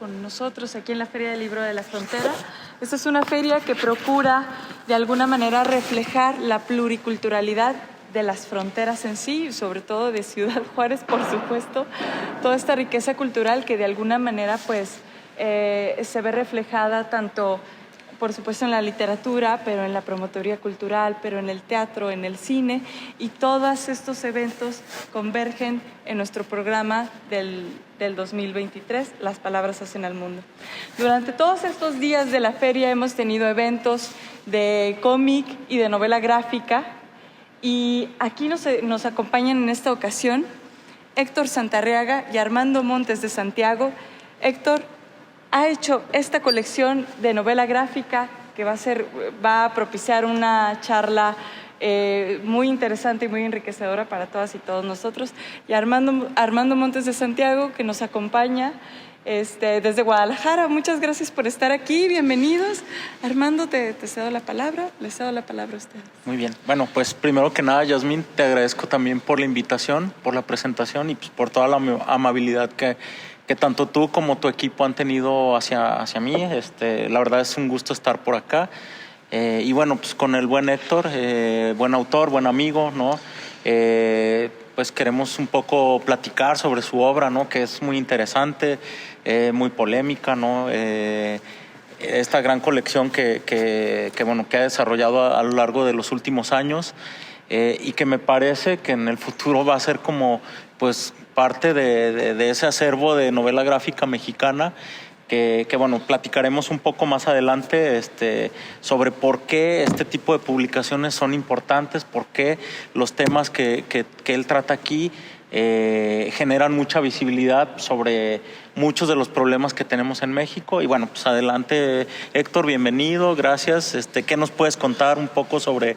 con nosotros aquí en la Feria del Libro de la Frontera. Esta es una feria que procura de alguna manera reflejar la pluriculturalidad de las fronteras en sí, sobre todo de Ciudad Juárez, por supuesto, toda esta riqueza cultural que de alguna manera pues se ve reflejada tanto, por supuesto, en la literatura, pero en la promotoría cultural, pero en el teatro, en el cine, y todos estos eventos convergen en nuestro programa del 2023, Las Palabras Hacen al Mundo. Durante todos estos días de la feria hemos tenido eventos de cómic y de novela gráfica, y aquí nos acompañan en esta ocasión Héctor Santarriaga y Armando Montes de Santiago. Héctor ha hecho esta colección de novela gráfica que va a propiciar una charla muy interesante y muy enriquecedora para todas y todos nosotros. Y Armando Montes de Santiago, que nos acompaña desde Guadalajara. Muchas gracias por estar aquí, bienvenidos. Armando, te cedo la palabra, les cedo la palabra a ustedes. Muy bien, bueno, pues primero que nada, Yasmín, te agradezco también por la invitación, por la presentación y pues por toda la amabilidad que tanto tú como tu equipo han tenido hacia mí. La verdad es un gusto estar por acá. Y bueno, pues con el buen Héctor, buen autor, buen amigo, ¿no? Pues queremos un poco platicar sobre su obra, ¿no? Que es muy interesante, muy polémica, ¿no? Esta gran colección que ha desarrollado a lo largo de los últimos años y que me parece que en el futuro va a ser como pues parte de ese acervo de novela gráfica mexicana que platicaremos un poco más adelante sobre por qué este tipo de publicaciones son importantes, por qué los temas que él trata aquí generan mucha visibilidad sobre muchos de los problemas que tenemos en México. Y bueno, pues adelante, Héctor, bienvenido, gracias. ¿Qué nos puedes contar un poco sobre,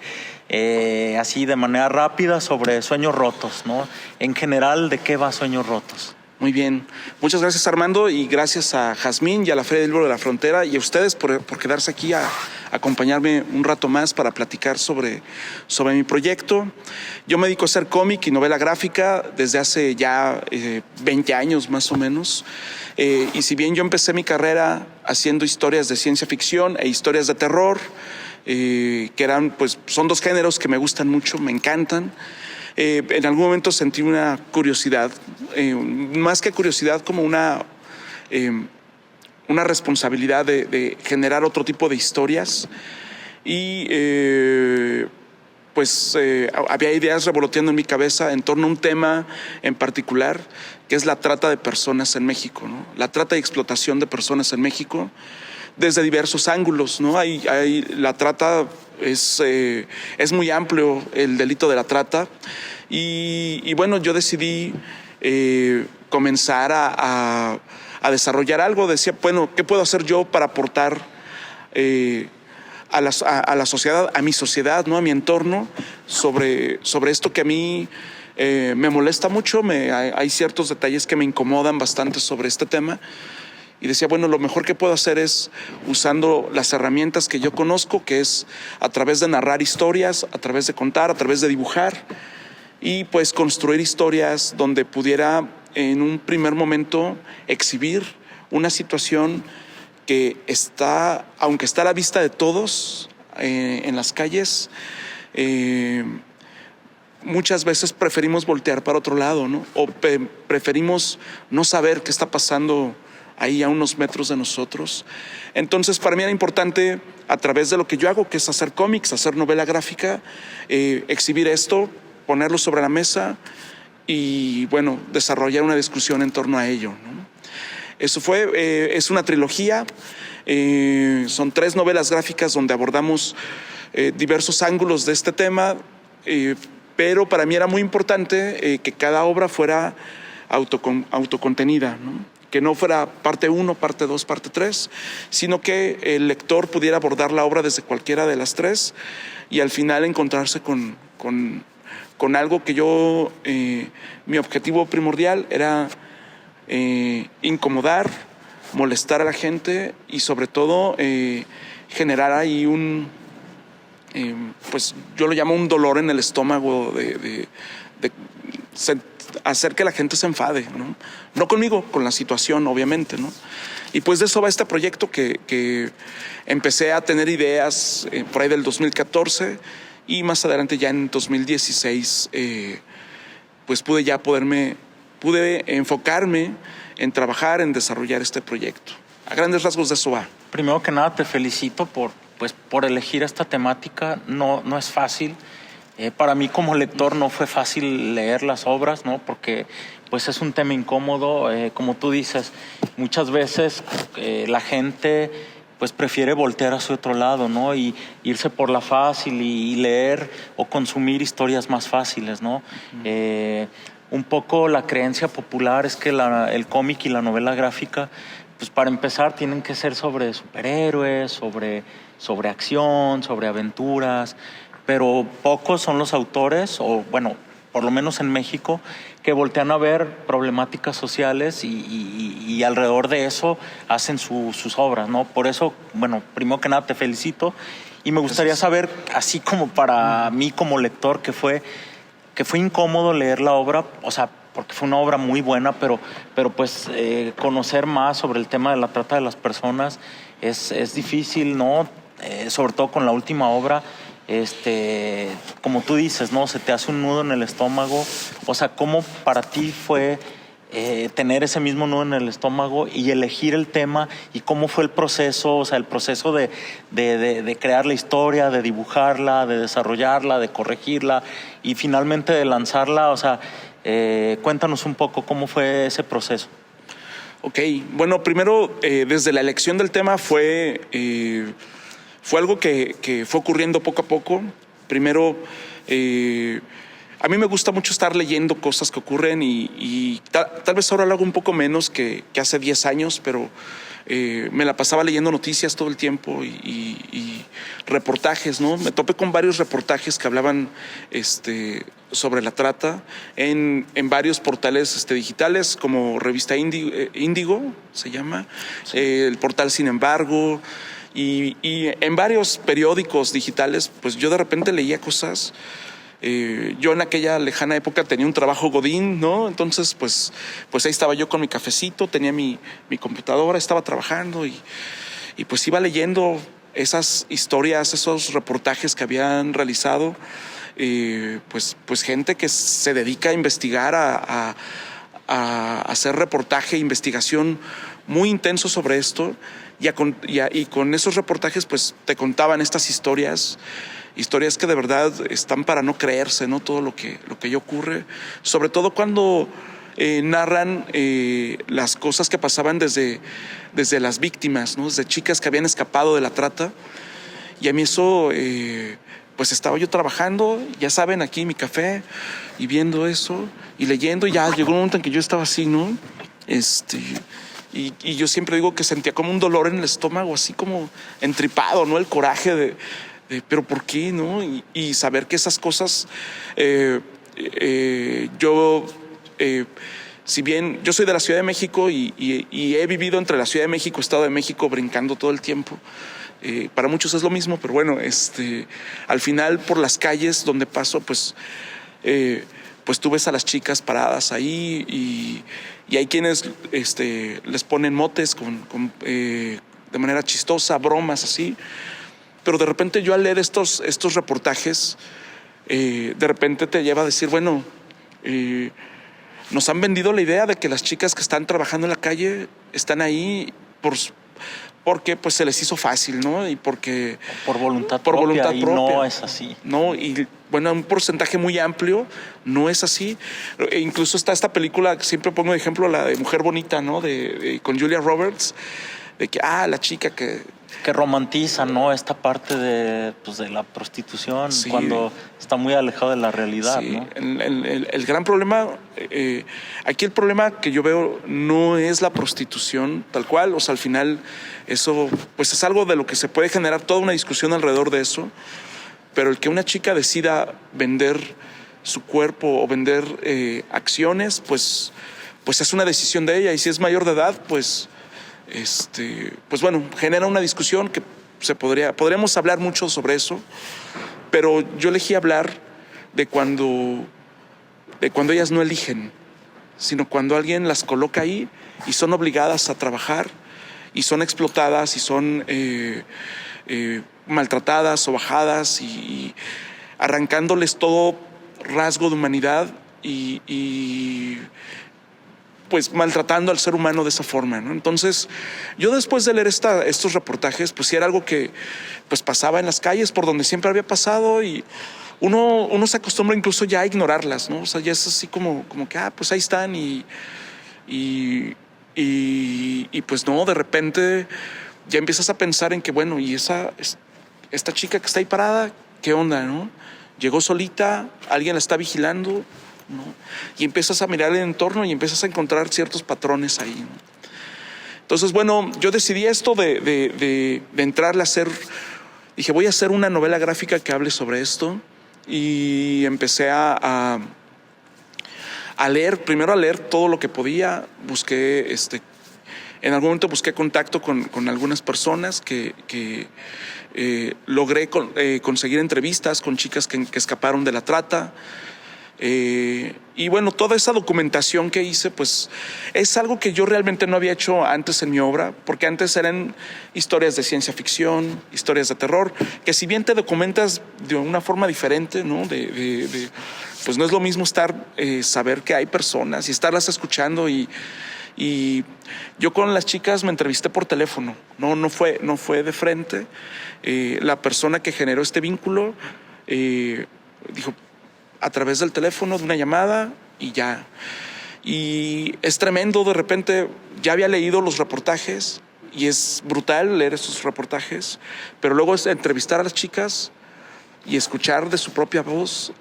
así de manera rápida, sobre Sueños Rotos, ¿no? En general, ¿de qué va Sueños Rotos? Muy bien. Muchas gracias, Armando, y gracias a Jazmín y a la Feria del Libro de la Frontera y a ustedes por quedarse aquí a acompañarme un rato más para platicar sobre mi proyecto. Yo me dedico a hacer cómic y novela gráfica desde hace ya 20 años más o menos. Y si bien yo empecé mi carrera haciendo historias de ciencia ficción e historias de terror, que son dos géneros que me gustan mucho, me encantan. En algún momento sentí una curiosidad, más que curiosidad, como una responsabilidad de generar otro tipo de historias. Y había ideas revoloteando en mi cabeza en torno a un tema en particular, que es la trata de personas en México, ¿no? La trata y explotación de personas en México desde diversos ángulos, ¿no? La trata es muy amplio, el delito de la trata, y bueno, yo decidí comenzar a desarrollar algo. Decía, bueno, ¿qué puedo hacer yo para aportar a la sociedad, a mi sociedad, ¿no? A mi entorno, sobre esto que a mí me molesta mucho? Hay ciertos detalles que me incomodan bastante sobre este tema. Y decía, bueno, lo mejor que puedo hacer es usando las herramientas que yo conozco, que es a través de narrar historias, a través de contar, a través de dibujar, y pues construir historias donde pudiera en un primer momento exhibir una situación que aunque está a la vista de todos en las calles, muchas veces preferimos voltear para otro lado, ¿no? O preferimos no saber qué está pasando ahí a unos metros de nosotros. Entonces, para mí era importante, a través de lo que yo hago, que es hacer cómics, hacer novela gráfica, exhibir esto, ponerlo sobre la mesa y, bueno, desarrollar una discusión en torno a ello, ¿no? Eso es una trilogía, son 3 novelas gráficas donde abordamos diversos ángulos de este tema, pero para mí era muy importante que cada obra fuera autocontenida, ¿no? Que no fuera parte 1, parte 2, parte 3, sino que el lector pudiera abordar la obra desde cualquiera de las 3 y al final encontrarse con algo que yo, mi objetivo primordial era incomodar, molestar a la gente y sobre todo generar ahí pues yo lo llamo un dolor en el estómago de hacer que la gente se enfade, ¿no? No conmigo, con la situación, obviamente, ¿no? Y pues de eso va este proyecto que empecé a tener ideas por ahí del 2014 y más adelante ya en 2016 pues pude enfocarme en trabajar, en desarrollar este proyecto. A grandes rasgos de eso va. Primero que nada te felicito por elegir esta temática. No es fácil. Para mí como lector no fue fácil leer las obras, ¿no? Porque pues es un tema incómodo. Como tú dices, muchas veces la gente pues prefiere voltear a su otro lado, ¿no? Y irse por la fácil y leer o consumir historias más fáciles, ¿no? Un poco la creencia popular es que el cómic y la novela gráfica, pues para empezar tienen que ser sobre superhéroes, sobre acción, sobre aventuras, pero pocos son los autores, o bueno, por lo menos en México, que voltean a ver problemáticas sociales y alrededor de eso hacen sus obras, ¿no? Por eso, bueno, primero que nada te felicito y me gustaría saber, así como para mí como lector, que fue incómodo leer la obra, o sea, porque fue una obra muy buena, pero pues conocer más sobre el tema de la trata de las personas es difícil, ¿no? Sobre todo con la última obra. Como tú dices, ¿no? Se te hace un nudo en el estómago. O sea, ¿cómo para ti fue tener ese mismo nudo en el estómago y elegir el tema? ¿Y cómo fue el proceso? O sea, el proceso de crear la historia, de dibujarla, de desarrollarla, de corregirla y finalmente de lanzarla. O sea, cuéntanos un poco cómo fue ese proceso. Ok, bueno, primero, desde la elección del tema fue algo que fue ocurriendo poco a poco. Primero, a mí me gusta mucho estar leyendo cosas que ocurren y tal vez ahora lo hago un poco menos que hace 10 años, pero me la pasaba leyendo noticias todo el tiempo y reportajes, ¿no? Me topé con varios reportajes que hablaban sobre la trata en varios portales digitales, como Revista Índigo, se llama, sí. El portal Sin Embargo, y en varios periódicos digitales, pues yo de repente leía cosas. Yo en aquella lejana época tenía un trabajo godín, ¿no? Entonces, pues ahí estaba yo con mi cafecito, tenía mi computadora, estaba trabajando y pues iba leyendo esas historias, esos reportajes que habían realizado, pues gente que se dedica a investigar, a hacer reportaje, investigación muy intenso sobre esto, y con esos reportajes pues te contaban estas historias que de verdad están para no creerse, ¿no? Todo lo que ocurre, sobre todo cuando narran las cosas que pasaban desde las víctimas, ¿no? Desde chicas que habían escapado de la trata. Y a mí eso, pues estaba yo trabajando, ya saben, aquí en mi café, y viendo eso, y leyendo, y ya llegó un momento en que yo estaba así, ¿no? Y yo siempre digo que sentía como un dolor en el estómago, así como entripado, ¿no? El coraje de pero ¿por qué, no? Y saber que esas cosas, si bien yo soy de la Ciudad de México y he vivido entre la Ciudad de México y Estado de México brincando todo el tiempo, para muchos es lo mismo, pero bueno, al final por las calles donde paso, pues tú ves a las chicas paradas ahí y hay quienes les ponen motes de manera chistosa, bromas así. Pero de repente yo al leer estos reportajes, de repente te lleva a decir, bueno, nos han vendido la idea de que las chicas que están trabajando en la calle están ahí porque pues se les hizo fácil, ¿no? Y porque por voluntad propia. Y no es así. No, y bueno, un porcentaje muy amplio no es así. E incluso está esta película que siempre pongo de ejemplo, la de Mujer Bonita, ¿no? Con Julia Roberts, de que la chica que romantiza, ¿no? Esta parte de la prostitución, sí, cuando está muy alejado de la realidad, sí, ¿no? El gran problema, aquí el problema que yo veo no es la prostitución tal cual, o sea, al final eso pues es algo de lo que se puede generar toda una discusión alrededor de eso, pero el que una chica decida vender su cuerpo o vender acciones, pues es una decisión de ella, y si es mayor de edad, pues bueno, genera una discusión que podríamos hablar mucho sobre eso, pero yo elegí hablar de cuando de cuando ellas no eligen, sino cuando alguien las coloca ahí y son obligadas a trabajar y son explotadas y son maltratadas o bajadas y arrancándoles todo rasgo de humanidad y pues maltratando al ser humano de esa forma, ¿no? Entonces, yo después de leer estos reportajes, pues sí era algo que pues pasaba en las calles por donde siempre había pasado y uno se acostumbra incluso ya a ignorarlas, ¿no? O sea, ya es así como que, pues ahí están y pues no, de repente ya empiezas a pensar en que, bueno, y esta chica que está ahí parada, ¿qué onda, no? Llegó solita, alguien la está vigilando, ¿no? Y empiezas a mirar el entorno y empiezas a encontrar ciertos patrones ahí, ¿no? Entonces, bueno, yo decidí esto de entrarle a hacer, dije, voy a hacer una novela gráfica que hable sobre esto y empecé a leer, primero a leer todo lo que podía, busqué, en algún momento busqué contacto con algunas personas que logré conseguir entrevistas con chicas que escaparon de la trata. Y bueno, toda esa documentación que hice, pues es algo que yo realmente no había hecho antes en mi obra, porque antes eran historias de ciencia ficción, historias de terror, que si bien te documentas de una forma diferente, ¿no? Pues no es lo mismo saber que hay personas y estarlas escuchando y yo con las chicas me entrevisté por teléfono, no fue de frente. La persona que generó este vínculo dijo, a través del teléfono, de una llamada y ya. Y es tremendo, de repente ya había leído los reportajes y es brutal leer esos reportajes, pero luego es entrevistar a las chicas y escuchar de su propia voz,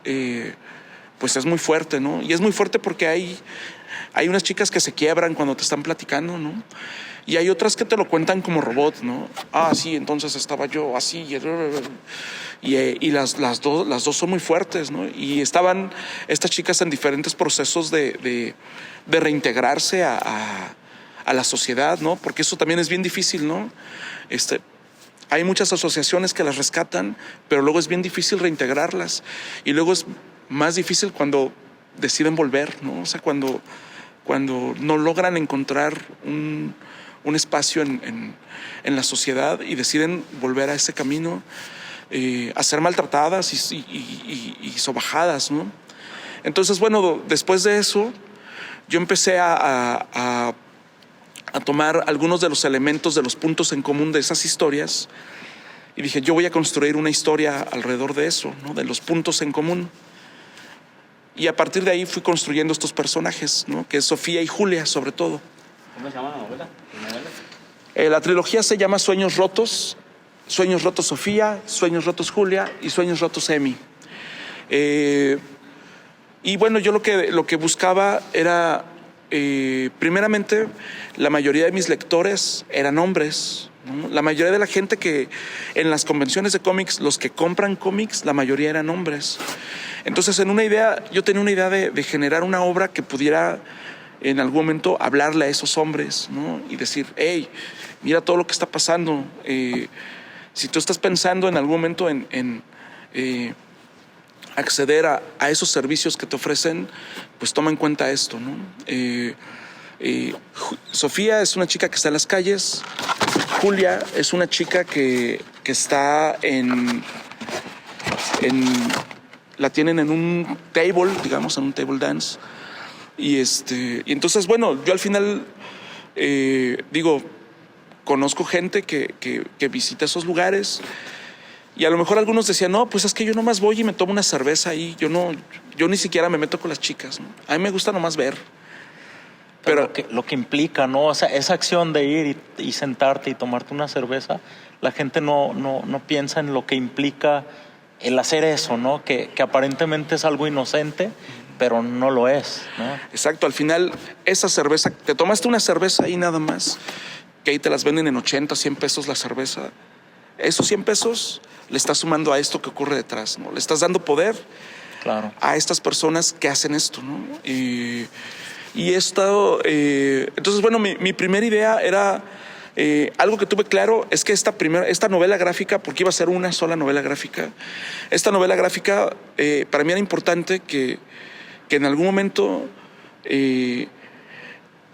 pues es muy fuerte, ¿no? Y es muy fuerte porque hay unas chicas que se quiebran cuando te están platicando, ¿no? Y hay otras que te lo cuentan como robot, ¿no? Sí, entonces estaba yo así. Y las dos son muy fuertes, ¿no? Y estaban estas chicas en diferentes procesos de reintegrarse a la sociedad, ¿no? Porque eso también es bien difícil, ¿no? Hay muchas asociaciones que las rescatan, pero luego es bien difícil reintegrarlas. Y luego es más difícil cuando deciden volver, ¿no? O sea, cuando no logran encontrar un espacio en la sociedad y deciden volver a ese camino, a ser maltratadas y sobajadas, ¿no? Entonces, bueno, después de eso, yo empecé a tomar algunos de los elementos, de los puntos en común de esas historias y dije, yo voy a construir una historia alrededor de eso, ¿no? De los puntos en común. Y a partir de ahí fui construyendo estos personajes, ¿no? Que es Sofía y Julia, sobre todo. ¿Cómo se llama la novela? La trilogía se llama Sueños Rotos Sofía, Sueños Rotos Julia y Sueños Rotos Emi. Y bueno, yo lo que buscaba era, primeramente, la mayoría de mis lectores eran hombres, ¿no? La mayoría de la gente que en las convenciones de cómics, los que compran cómics, la mayoría eran hombres. Entonces, yo tenía una idea de generar una obra que pudiera en algún momento hablarle a esos hombres, ¿no? Y decir, hey, mira todo lo que está pasando. Si tú estás pensando en algún momento en acceder a esos servicios que te ofrecen, pues toma en cuenta esto, ¿no? Sofía es una chica que está en las calles. Julia es una chica que está la tienen en un table, digamos, en un table dance. Y entonces, bueno, yo al final conozco gente que visita esos lugares y a lo mejor algunos decían, no, pues es que yo nomás voy y me tomo una cerveza ahí, yo ni siquiera me meto con las chicas, ¿no? A mí me gusta nomás ver. Pero lo que implica, ¿no? O sea, esa acción de ir y sentarte y tomarte una cerveza, la gente no piensa en lo que implica el hacer eso, ¿no? Que aparentemente es algo inocente, pero no lo es, ¿no? Exacto, al final esa cerveza, te tomaste una cerveza ahí nada más, que ahí te las venden en 80, 100 pesos la cerveza. Esos 100 pesos le estás sumando a esto que ocurre detrás, ¿no? Le estás dando poder, claro, a estas personas que hacen esto, ¿no? Entonces, bueno, mi primera idea era, algo que tuve claro es que esta novela gráfica, porque iba a ser una sola novela gráfica, esta novela gráfica para mí era importante que que en algún momento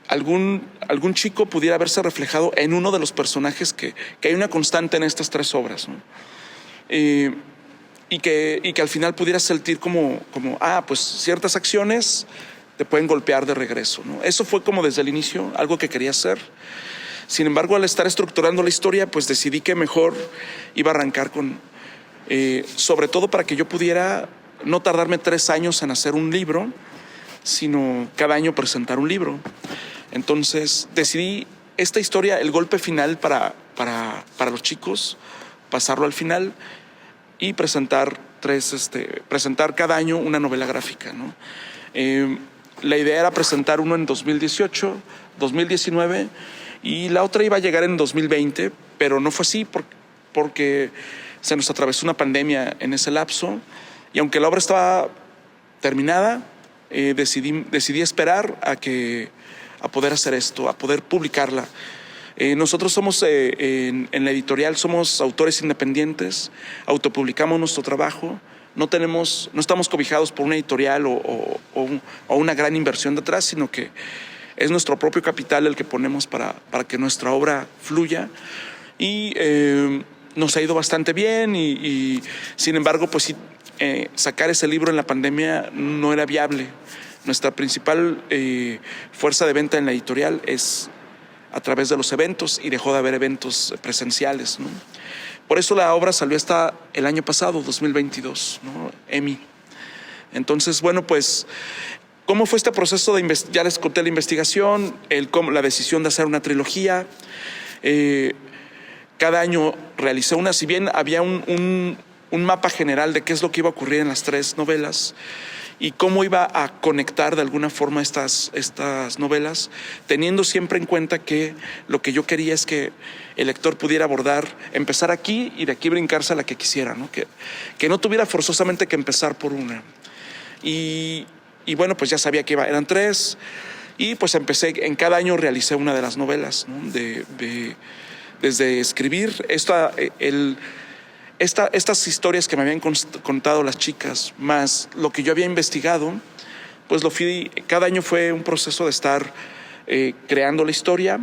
algún chico pudiera verse reflejado en uno de los personajes que hay una constante en estas 3 obras, ¿no? Y que al final pudieras sentir como pues ciertas acciones te pueden golpear de regreso, ¿no? Eso fue como desde el inicio algo que quería hacer. Sin embargo, al estar estructurando la historia, pues decidí que mejor iba a arrancar con, sobre todo para que yo pudiera no tardarme 3 años en hacer un libro, sino cada año presentar un libro. Entonces decidí esta historia, el golpe final para los chicos, pasarlo al final y presentar cada año una novela gráfica, ¿no? La idea era presentar uno en 2018, 2019 y la otra iba a llegar en 2020, pero no fue así porque se nos atravesó una pandemia en ese lapso y aunque la obra estaba terminada, decidí esperar a poder hacer esto, a poder publicarla. Nosotros somos, en la editorial, somos autores independientes, autopublicamos nuestro trabajo, no estamos cobijados por una editorial o una gran inversión detrás, sino que es nuestro propio capital el que ponemos para que nuestra obra fluya. Y nos ha ido bastante bien y sin embargo, pues sí, sacar ese libro en la pandemia no era viable. Nuestra principal fuerza de venta en la editorial es a través de los eventos y dejó de haber eventos presenciales, ¿no? Por eso la obra salió hasta el año pasado, 2022, ¿no? EMI. Entonces, bueno, pues, ¿cómo fue este proceso de ya les conté la investigación, la decisión de hacer una trilogía? Cada año realicé una, si bien había un mapa general de qué es lo que iba a ocurrir en las 3 novelas, y cómo iba a conectar de alguna forma estas novelas, teniendo siempre en cuenta que lo que yo quería es que el lector pudiera empezar aquí y de aquí brincarse a la que quisiera, ¿no? Que no tuviera forzosamente que empezar por una. Y bueno, pues ya sabía que eran 3, y pues empecé, en cada año realicé una de las novelas, ¿no? Desde escribir estas historias que me habían contado las chicas, más lo que yo había investigado, pues cada año fue un proceso de estar creando la historia,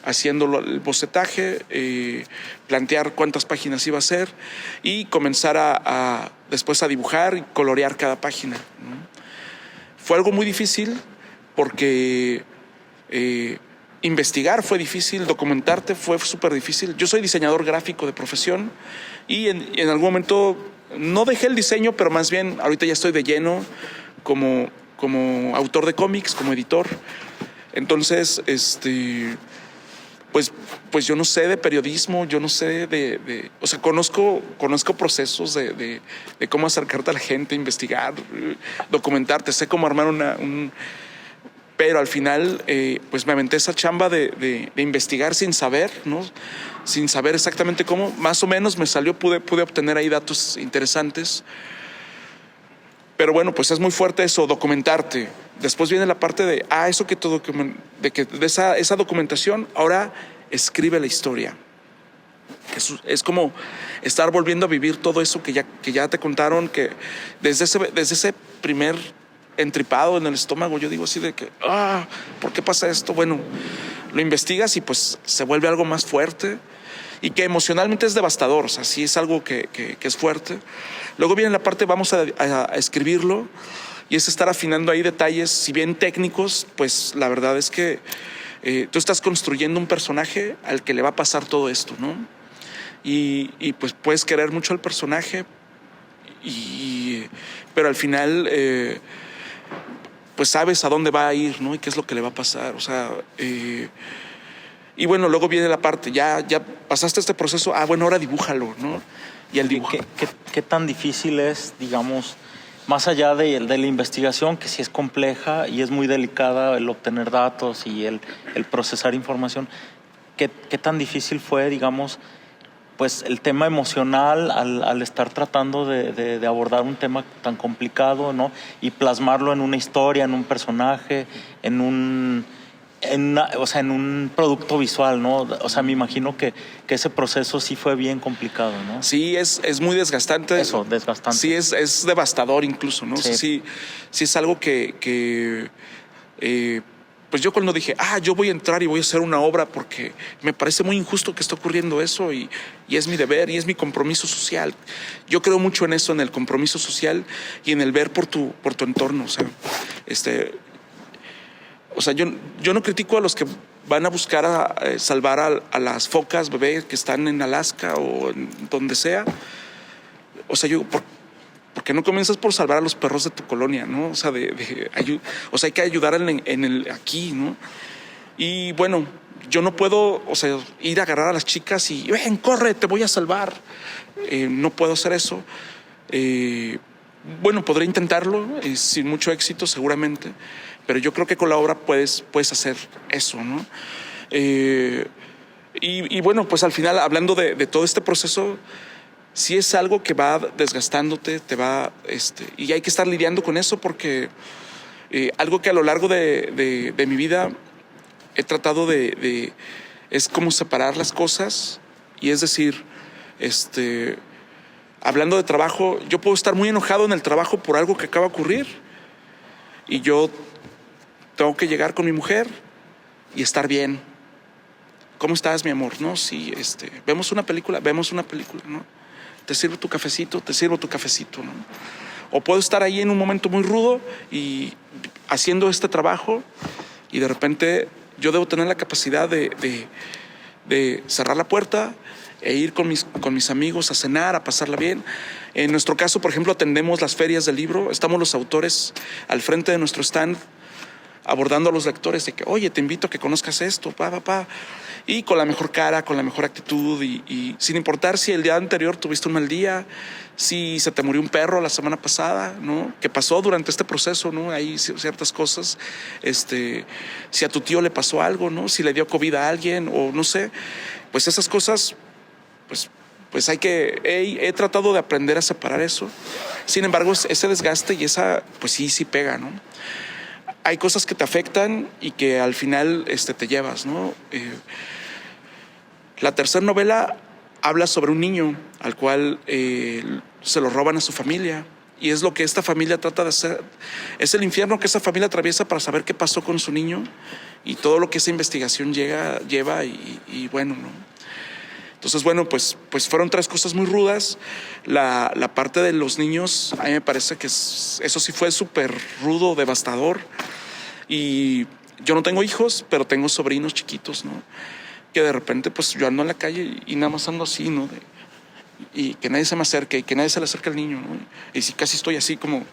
haciendo el bocetaje, plantear cuántas páginas iba a ser y comenzar después a dibujar y colorear cada página, ¿no? Fue algo muy difícil porque investigar fue difícil, documentarte fue súper difícil. Yo soy diseñador gráfico de profesión y en algún momento no dejé el diseño, pero más bien ahorita ya estoy de lleno como autor de cómics, como editor. Entonces, pues yo no sé de periodismo, yo no sé o sea, conozco procesos de cómo acercarte a la gente, investigar, documentarte, sé cómo armar pero al final, pues me aventé esa chamba de investigar sin saber, ¿no? Sin saber exactamente cómo. Más o menos me salió, pude obtener ahí datos interesantes. Pero bueno, pues es muy fuerte eso, documentarte. Después viene la parte de esa documentación, ahora escribe la historia. Es como estar volviendo a vivir todo eso que ya te contaron, que desde ese primer entripado en el estómago, yo digo así de que, ¿por qué pasa esto? Bueno, lo investigas y pues se vuelve algo más fuerte y que emocionalmente es devastador, o sea, sí es algo que es fuerte. Luego viene la parte, vamos a escribirlo y es estar afinando ahí detalles, si bien técnicos, pues la verdad es que tú estás construyendo un personaje al que le va a pasar todo esto, ¿no? Y pues puedes querer mucho al personaje, pero al final pues sabes a dónde va a ir, ¿no? Y qué es lo que le va a pasar, o sea, y bueno, luego viene la parte, ya pasaste este proceso, bueno, ahora dibújalo, ¿no? Y el dibujo. ¿Qué tan difícil es, digamos, más allá de la investigación, que sí es compleja y es muy delicada el obtener datos y el procesar información, qué tan difícil fue, digamos, pues el tema emocional al estar tratando de abordar un tema tan complicado, ¿no? Y plasmarlo en una historia, en un personaje, en o sea, en un producto visual, ¿no? O sea, me imagino que ese proceso sí fue bien complicado, ¿no? Sí, es muy desgastante. Eso, desgastante. Sí, es devastador incluso, ¿no? Sí. O sea, sí es algo pues yo cuando dije, yo voy a entrar y voy a hacer una obra porque me parece muy injusto que esté ocurriendo eso y es mi deber y es mi compromiso social. Yo creo mucho en eso, en el compromiso social y en el ver por tu entorno. O sea, yo no critico a los que van a buscar salvar a las focas bebé que están en Alaska o en donde sea. O sea, ¿por qué no comienzas por salvar a los perros de tu colonia, no? O sea, hay que ayudar aquí, ¿no? Y bueno, yo no puedo, o sea, ir a agarrar a las chicas y ven, corre, te voy a salvar. No puedo hacer eso. Bueno, podré intentarlo, sin mucho éxito seguramente, pero yo creo que con la obra puedes hacer eso, ¿no? Y bueno, pues al final, hablando de todo este proceso, sí es algo que va desgastándote, y hay que estar lidiando con eso porque algo que a lo largo de mi vida he tratado es como separar las cosas y es decir, hablando de trabajo, yo puedo estar muy enojado en el trabajo por algo que acaba de ocurrir y yo tengo que llegar con mi mujer y estar bien. ¿Cómo estás, mi amor? No, sí, vemos una película, ¿no? Te sirvo tu cafecito, ¿no? O puedo estar ahí en un momento muy rudo y haciendo este trabajo y de repente yo debo tener la capacidad de cerrar la puerta e ir con mis amigos a cenar, a pasarla bien. En nuestro caso, por ejemplo, atendemos las ferias del libro, estamos los autores al frente de nuestro stand abordando a los lectores de que, oye, te invito a que conozcas esto, y con la mejor cara, con la mejor actitud y sin importar si el día anterior tuviste un mal día, si se te murió un perro la semana pasada, ¿no? Que pasó durante este proceso, ¿no? Hay ciertas cosas, si a tu tío le pasó algo, ¿no? Si le dio COVID a alguien o no sé, pues esas cosas, pues he tratado de aprender a separar eso. Sin embargo, ese desgaste y pues sí pega, ¿no? Hay cosas que te afectan y que al final te llevas, ¿no? La tercera novela habla sobre un niño al cual se lo roban a su familia y es lo que esta familia trata de hacer. Es el infierno que esa familia atraviesa para saber qué pasó con su niño y todo lo que esa investigación lleva y bueno, ¿no? Entonces, bueno, pues fueron 3 cosas muy rudas. La parte de los niños, a mí me parece que eso sí fue súper rudo, devastador. Y yo no tengo hijos, pero tengo sobrinos chiquitos, ¿no? Que de repente, pues yo ando en la calle y nada más ando así, ¿no? Y que nadie se me acerque y que nadie se le acerque al niño, ¿no? Y sí, casi estoy así como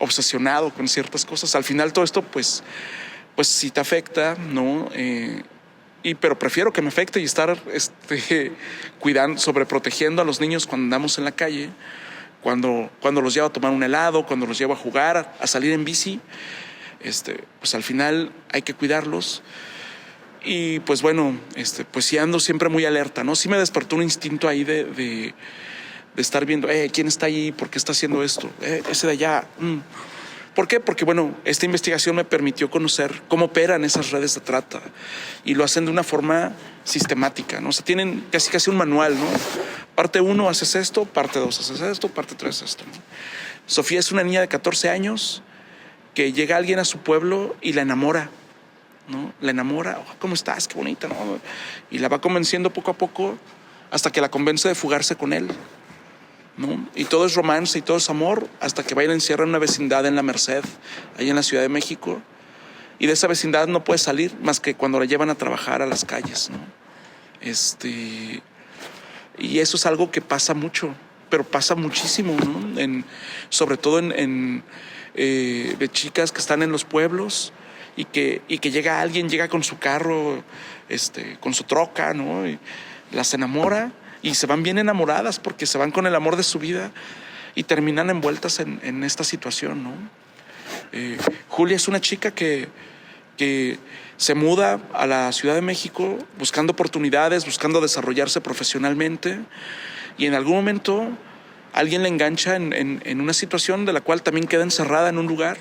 obsesionado con ciertas cosas. Al final todo esto, pues sí te afecta, ¿no? Pero prefiero que me afecte y estar cuidando, sobreprotegiendo a los niños cuando andamos en la calle, cuando los llevo a tomar un helado, cuando los llevo a jugar, a salir en bici, pues al final hay que cuidarlos. Y pues bueno, pues sí ando siempre muy alerta, ¿no? Sí me despertó un instinto ahí de estar viendo, ¿quién está ahí? ¿Por qué está haciendo esto? Ese de allá. ¿Por qué? Porque, bueno, esta investigación me permitió conocer cómo operan esas redes de trata y lo hacen de una forma sistemática, ¿no? O sea, tienen casi un manual, ¿no? Parte 1 haces esto, parte 2 haces esto, parte 3 esto, ¿no? Sofía es una niña de 14 años que llega alguien a su pueblo y la enamora, ¿no? La enamora, ¿cómo estás? Qué bonita, ¿no? Y la va convenciendo poco a poco hasta que la convence de fugarse con él, ¿no? Y todo es romance y todo es amor hasta que va y la encierra en una vecindad en La Merced, ahí en la Ciudad de México. Y de esa vecindad no puede salir más que cuando la llevan a trabajar a las calles, ¿no? Y eso es algo que pasa mucho, pero pasa muchísimo, ¿no? Sobre todo de chicas que están en los pueblos y que llega con su carro, con su troca, ¿no? Y las enamora. Y se van bien enamoradas porque se van con el amor de su vida y terminan envueltas en esta situación, ¿no? Julia es una chica que se muda a la Ciudad de México buscando oportunidades, buscando desarrollarse profesionalmente y en algún momento alguien la engancha en una situación de la cual también queda encerrada en un lugar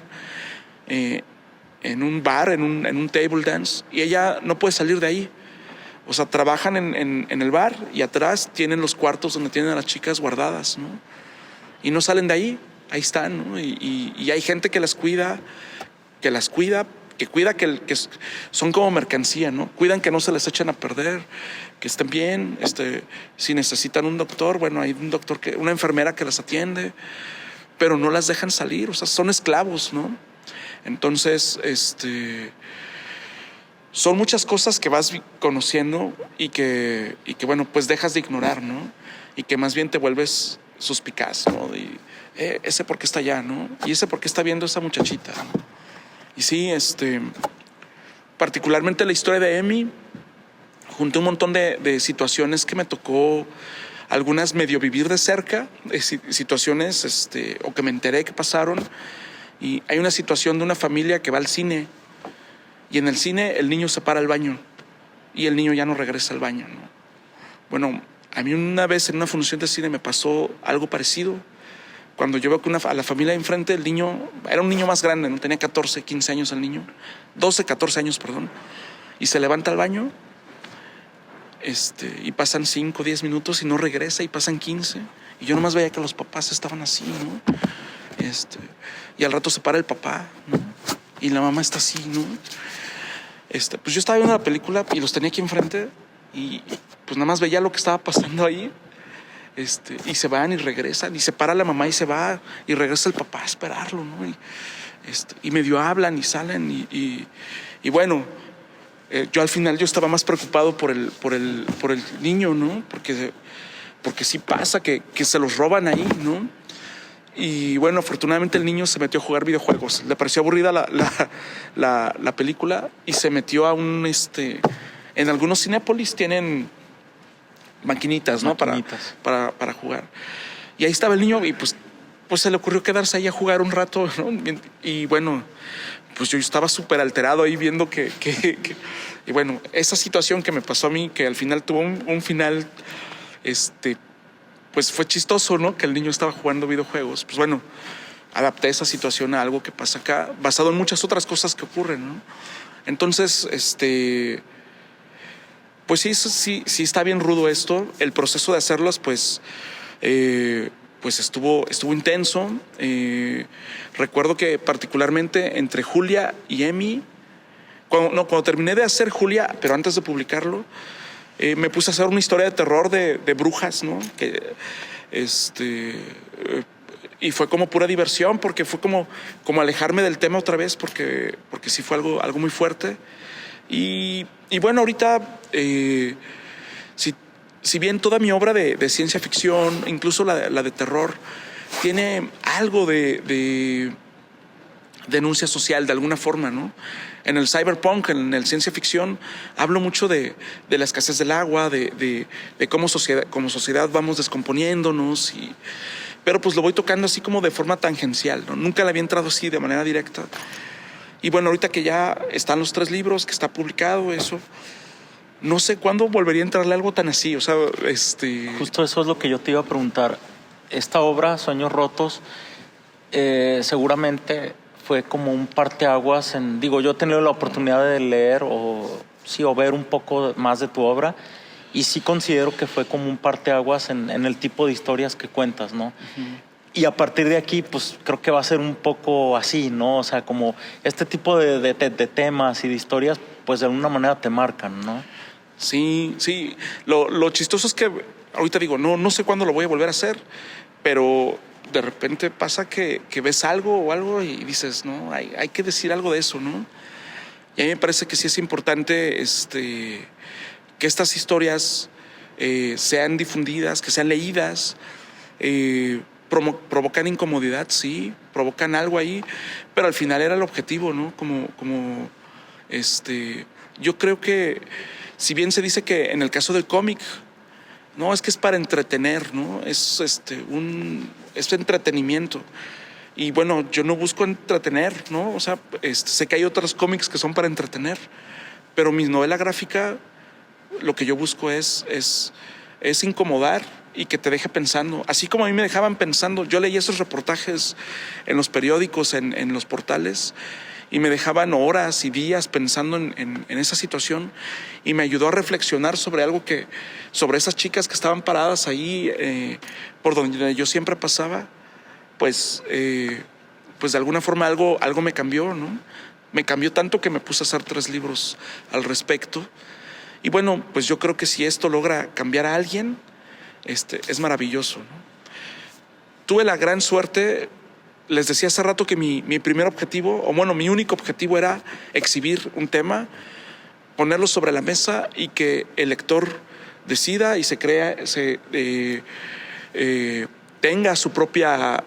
en un bar, en un table dance, y ella no puede salir de ahí. O sea, trabajan en el bar y atrás tienen los cuartos donde tienen a las chicas guardadas, ¿no? Y no salen de ahí, ahí están, ¿no? Y hay gente que las cuida, que son como mercancía, ¿no? Cuidan que no se les echen a perder, que estén bien, si necesitan un doctor, bueno, hay un doctor, una enfermera que las atiende, pero no las dejan salir, o sea, son esclavos, ¿no? Entonces, son muchas cosas que vas conociendo y que bueno, pues dejas de ignorar, ¿no? Y que más bien te vuelves suspicaz, ¿no? Y ese por qué está allá, ¿no? Y ese por qué está viendo a esa muchachita, ¿no? Y sí, particularmente la historia de Emi, junté un montón de situaciones que me tocó, algunas medio vivir de cerca, situaciones o que me enteré que pasaron. Y hay una situación de una familia que va al cine y en el cine el niño se para al baño y el niño ya no regresa al baño, ¿no? Bueno, a mí una vez en una función de cine me pasó algo parecido. Cuando yo veo que a la familia de enfrente, el niño era un niño más grande, ¿no? Tenía 14, 15 años el niño, 12, 14 años, perdón, y se levanta al baño, y pasan 5, 10 minutos y no regresa, y pasan 15, y yo nomás veía que los papás estaban así, ¿no? Y al rato se para el papá, ¿no? Y la mamá está así, ¿no? Pues yo estaba viendo la película y los tenía aquí enfrente y pues nada más veía lo que estaba pasando ahí. Y se van y regresan, y se para la mamá y se va, y regresa el papá a esperarlo, ¿no? Y medio hablan y salen, y bueno, yo al final yo estaba más preocupado por el niño, ¿no? Porque sí pasa que se los roban ahí, ¿no? Y bueno, afortunadamente el niño se metió a jugar videojuegos. Le pareció aburrida la película y se metió a en algunos Cinépolis tienen maquinitas, ¿no? Para jugar. Y ahí estaba el niño y pues se le ocurrió quedarse ahí a jugar un rato, ¿no? Y bueno, pues yo estaba súper alterado ahí viendo y bueno, esa situación que me pasó a mí, que al final tuvo un final, pues fue chistoso, ¿no? Que el niño estaba jugando videojuegos. Pues bueno, adapté esa situación a algo que pasa acá, basado en muchas otras cosas que ocurren, ¿no? Entonces, pues sí está bien rudo esto. El proceso de hacerlos, pues estuvo intenso. Recuerdo que particularmente entre Julia y Emi, cuando terminé de hacer Julia, pero antes de publicarlo, me puse a hacer una historia de terror de brujas, ¿no? Y fue como pura diversión, porque fue como alejarme del tema otra vez, porque sí fue algo muy fuerte. Y bueno, ahorita, si bien toda mi obra de ciencia ficción, incluso la de terror, tiene algo de denuncia social de alguna forma, ¿no? En el cyberpunk, en el ciencia ficción, hablo mucho de la escasez del agua, de cómo como sociedad vamos descomponiéndonos, pero pues lo voy tocando así como de forma tangencial, ¿no? Nunca le había entrado así de manera directa. Y bueno, ahorita que ya están los 3 libros, que está publicado eso, no sé cuándo volvería a entrarle algo tan así, o sea, Justo eso es lo que yo te iba a preguntar. Esta obra, Sueños Rotos, seguramente fue como un parteaguas yo he tenido la oportunidad de leer o ver un poco más de tu obra, y sí considero que fue como un parteaguas en el tipo de historias que cuentas, ¿no? Uh-huh. Y a partir de aquí, pues creo que va a ser un poco así, ¿no? O sea, como este tipo de temas y de historias, pues de alguna manera te marcan, ¿no? Sí. Lo chistoso es que ahorita digo, no sé cuándo lo voy a volver a hacer, pero de repente pasa que ves algo y dices, no, hay que decir algo de eso, ¿no? Y a mí me parece que sí es importante que estas historias sean difundidas, que sean leídas. Provocan incomodidad, sí, provocan algo ahí, pero al final era el objetivo, ¿no? Yo creo que, si bien se dice que en el caso del cómic, no, es que es para entretener, ¿no? Es entretenimiento. Y bueno, yo no busco entretener, ¿no? O sea, sé que hay otros cómics que son para entretener, pero mi novela gráfica, lo que yo busco es incomodar y que te deje pensando. Así como a mí me dejaban pensando, yo leí esos reportajes en los periódicos, en los portales, y me dejaban horas y días pensando en esa situación, y me ayudó a reflexionar sobre sobre esas chicas que estaban paradas ahí por donde yo siempre pasaba. Pues de alguna forma algo me cambió, ¿no? Me cambió tanto que me puse a hacer 3 libros al respecto. Y bueno, pues yo creo que si esto logra cambiar a alguien, es maravilloso, ¿no? Tuve la gran suerte, les decía hace rato que mi primer objetivo, o bueno, mi único objetivo era exhibir un tema, ponerlo sobre la mesa y que el lector decida y tenga su propia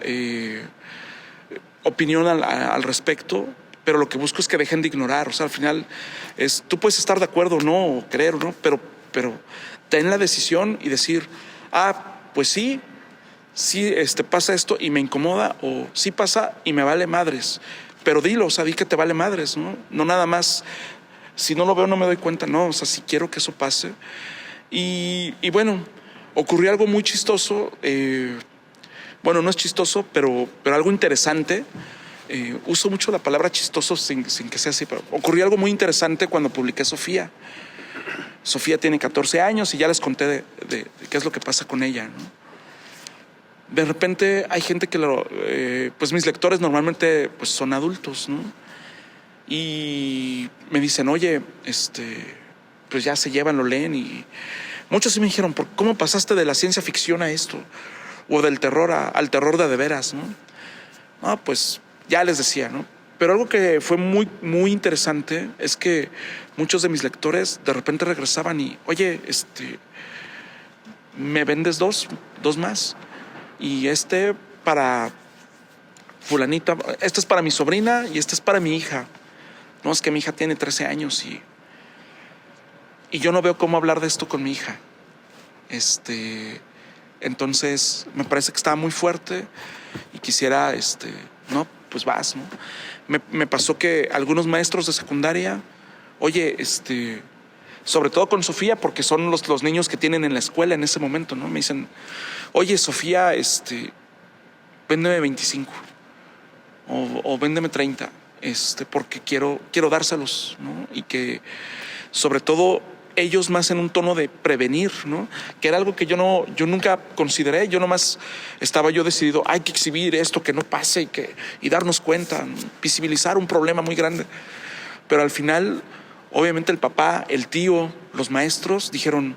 opinión al respecto, pero lo que busco es que dejen de ignorar. O sea, al final tú puedes estar de acuerdo o no, o creer o no, pero ten la decisión y decir, pues sí pasa esto y me incomoda, o sí pasa y me vale madres, pero dilo, o sea, di que te vale madres, ¿no? No nada más, si no lo veo no me doy cuenta, no, o sea, si quiero que eso pase. Y bueno, ocurrió algo muy chistoso, bueno, no es chistoso, pero algo interesante. Uso mucho la palabra chistoso sin que sea así, pero ocurrió algo muy interesante cuando publiqué Sofía. Sofía tiene 14 años y ya les conté de qué es lo que pasa con ella, ¿no? De repente hay gente que pues mis lectores normalmente pues son adultos, ¿no? Y me dicen, oye, pues ya se llevan, lo leen, y muchos sí me dijeron, ¿cómo pasaste de la ciencia ficción a esto? O del terror al terror de veras, ¿no? No, pues ya les decía, ¿no? Pero algo que fue muy, muy interesante es que muchos de mis lectores de repente regresaban y, oye, ¿me vendes dos más? Y para fulanita, este es para mi sobrina y este es para mi hija. No, es que mi hija tiene 13 años y yo no veo cómo hablar de esto con mi hija. Entonces me parece que estaba muy fuerte y quisiera, no, pues vas, ¿no? Me pasó que algunos maestros de secundaria, oye, sobre todo con Sofía, porque son los niños que tienen en la escuela en ese momento, ¿no? Me dicen, oye, Sofía, véndeme 25 o véndeme 30, porque quiero dárselos, ¿no? Y que sobre todo ellos más en un tono de prevenir, ¿no? Que era algo que yo nunca consideré. Yo nomás estaba decidido, hay que exhibir esto, que no pase y darnos cuenta, ¿no? Visibilizar un problema muy grande. Pero al final, obviamente el papá, el tío, los maestros dijeron,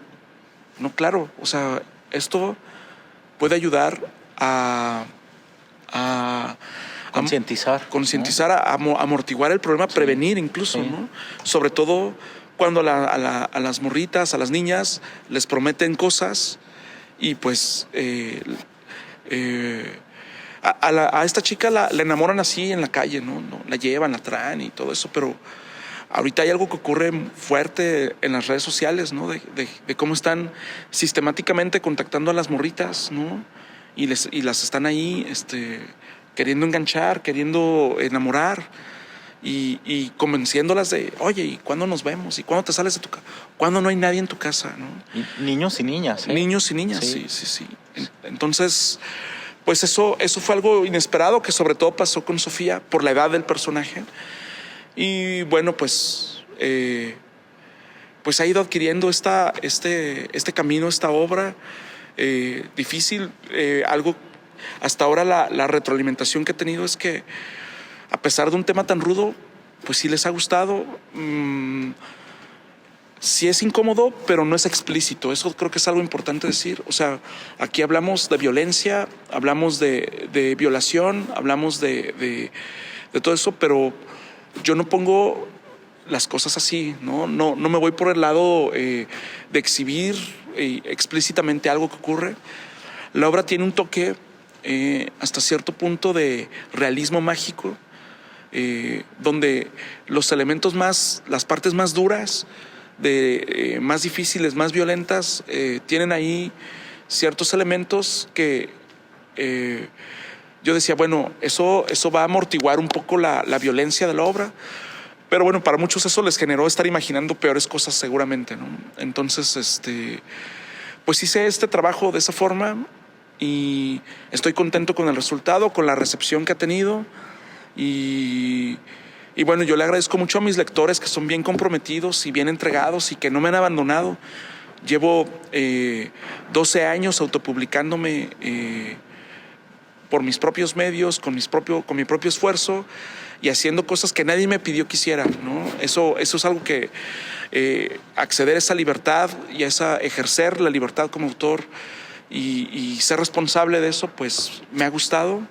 no, claro, o sea, esto puede ayudar a concientizar, a amortiguar el problema, sí, prevenir incluso, sí, ¿no? Sobre todo cuando a las morritas, a las niñas les prometen cosas y pues a esta chica la enamoran así en la calle, ¿no? La llevan, la traen y todo eso, pero ahorita hay algo que ocurre fuerte en las redes sociales, ¿no? De cómo están sistemáticamente contactando a las morritas, ¿no? Y las están ahí queriendo enganchar, queriendo enamorar y convenciéndolas de, oye, ¿y cuándo nos vemos? ¿Y cuándo te sales de tu casa? ¿Cuándo no hay nadie en tu casa? ¿No? Y niños y niñas. Niños y niñas, sí. Entonces, pues eso fue algo inesperado que sobre todo pasó con Sofía por la edad del personaje. Y bueno, pues ha ido adquiriendo este camino, esta obra difícil. Algo hasta ahora la retroalimentación que he tenido es que a pesar de un tema tan rudo, pues sí les ha gustado. Sí es incómodo, pero no es explícito. Eso creo que es algo importante decir. O sea, aquí hablamos de violencia, hablamos de violación, hablamos de todo eso, pero yo no pongo las cosas así, ¿no? No me voy por el lado de exhibir explícitamente algo que ocurre. La obra tiene un toque hasta cierto punto de realismo mágico, donde los elementos las partes más duras, más difíciles, más violentas, tienen ahí ciertos elementos que yo decía, bueno, eso va a amortiguar un poco la violencia de la obra, pero bueno, para muchos eso les generó estar imaginando peores cosas seguramente, ¿no? Entonces, pues hice este trabajo de esa forma y estoy contento con el resultado, con la recepción que ha tenido y Y bueno, yo le agradezco mucho a mis lectores que son bien comprometidos y bien entregados y que no me han abandonado. Llevo 12 años autopublicándome por mis propios medios, con mi propio esfuerzo y haciendo cosas que nadie me pidió que hiciera, ¿no? Eso es algo que acceder a esa libertad y a ejercer la libertad como autor y ser responsable de eso, pues me ha gustado.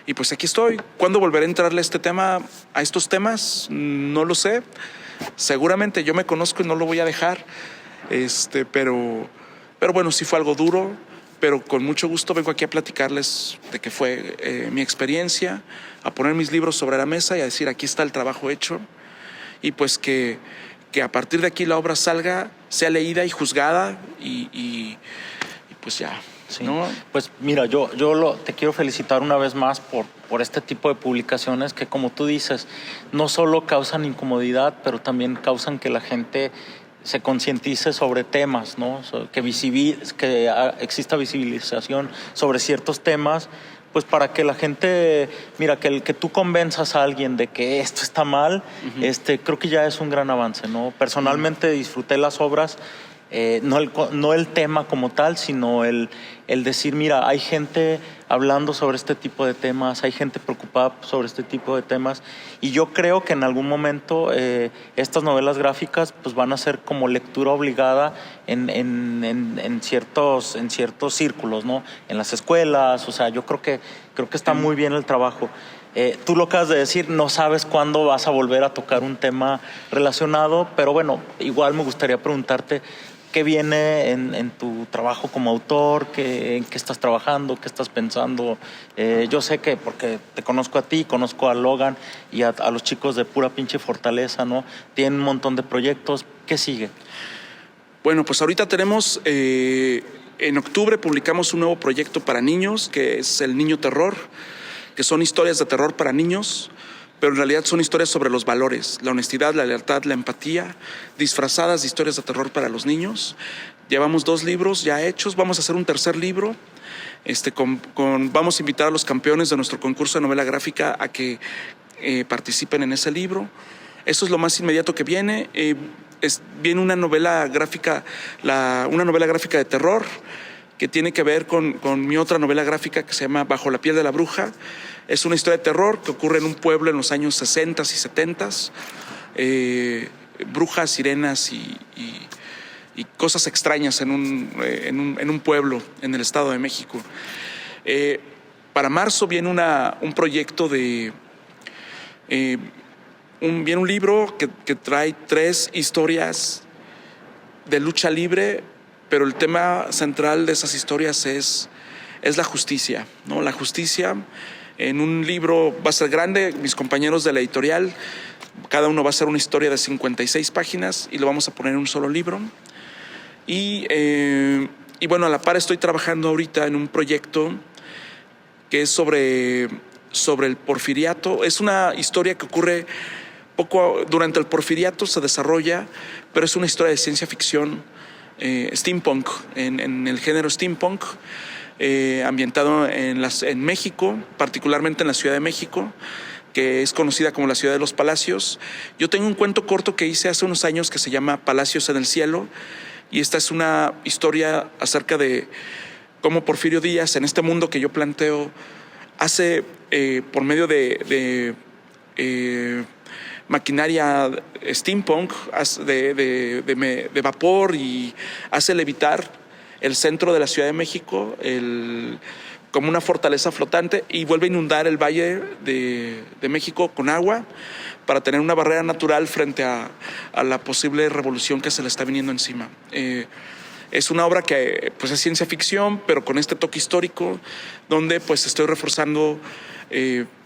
Y pues aquí estoy. ¿Cuándo volveré a entrarle a estos temas? No lo sé. Seguramente yo me conozco y no lo voy a dejar. Pero bueno, sí fue algo duro, pero con mucho gusto vengo aquí a platicarles de qué fue mi experiencia, a poner mis libros sobre la mesa y a decir, aquí está el trabajo hecho. Y pues que a partir de aquí la obra salga, sea leída y juzgada y pues ya. Sí. ¿No? Pues mira, te quiero felicitar una vez más por este tipo de publicaciones que, como tú dices, no solo causan incomodidad, pero también causan que la gente se concientice sobre temas, ¿no? Que exista visibilización sobre ciertos temas, pues para que la gente, mira, que tú convenzas a alguien de que esto está mal, creo que ya es un gran avance, ¿no? Personalmente disfruté las obras. No el tema como tal, sino el decir, mira, hay gente hablando sobre este tipo de temas, hay gente preocupada sobre este tipo de temas, y yo creo que en algún momento estas novelas gráficas pues van a ser como lectura obligada en ciertos círculos, ¿no? En las escuelas, o sea, yo creo que está muy bien el trabajo. Tú lo acabas de decir, no sabes cuándo vas a volver a tocar un tema relacionado, pero bueno, igual me gustaría preguntarte qué viene en tu trabajo como autor, en qué estás trabajando, qué estás pensando. Yo sé que, porque te conozco a ti, conozco a Logan y a los chicos de Pura Pinche Fortaleza, ¿no? Tienen un montón de proyectos. ¿Qué sigue? Bueno, pues ahorita tenemos, en octubre publicamos un nuevo proyecto para niños, que es El Niño Terror, que son historias de terror para niños, pero en realidad son historias sobre los valores, la honestidad, la lealtad, la empatía, disfrazadas de historias de terror para los niños. Llevamos 2 libros ya hechos, vamos a hacer un tercer libro. Vamos a invitar a los campeones de nuestro concurso de novela gráfica a que participen en ese libro. Eso es lo más inmediato que viene. Viene una novela gráfica, una novela gráfica de terror, que tiene que ver con mi otra novela gráfica que se llama Bajo la piel de la bruja. Es una historia de terror que ocurre en un pueblo en los años 60 y 70. Brujas, sirenas y cosas extrañas en un pueblo en el Estado de México. Para marzo viene un proyecto viene un libro que trae 3 historias de lucha libre, pero el tema central de esas historias es la justicia, ¿no? La justicia en un libro va a ser grande. Mis compañeros de la editorial, cada uno va a ser una historia de 56 páginas y lo vamos a poner en un solo libro. Y bueno, a la par estoy trabajando ahorita en un proyecto que es sobre el porfiriato. Es una historia que ocurre poco durante el porfiriato, se desarrolla, pero es una historia de ciencia ficción, steampunk, en el género steampunk, ambientado en México, particularmente en la Ciudad de México, que es conocida como la Ciudad de los Palacios. Yo tengo un cuento corto que hice hace unos años que se llama Palacios en el Cielo, y esta es una historia acerca de cómo Porfirio Díaz, en este mundo que yo planteo, hace por medio de maquinaria steampunk, de vapor, y hace levitar el centro de la Ciudad de México como una fortaleza flotante, y vuelve a inundar el Valle de México con agua para tener una barrera natural frente a la posible revolución que se le está viniendo encima. Es una obra que pues es ciencia ficción, pero con este toque histórico, donde pues estoy reforzando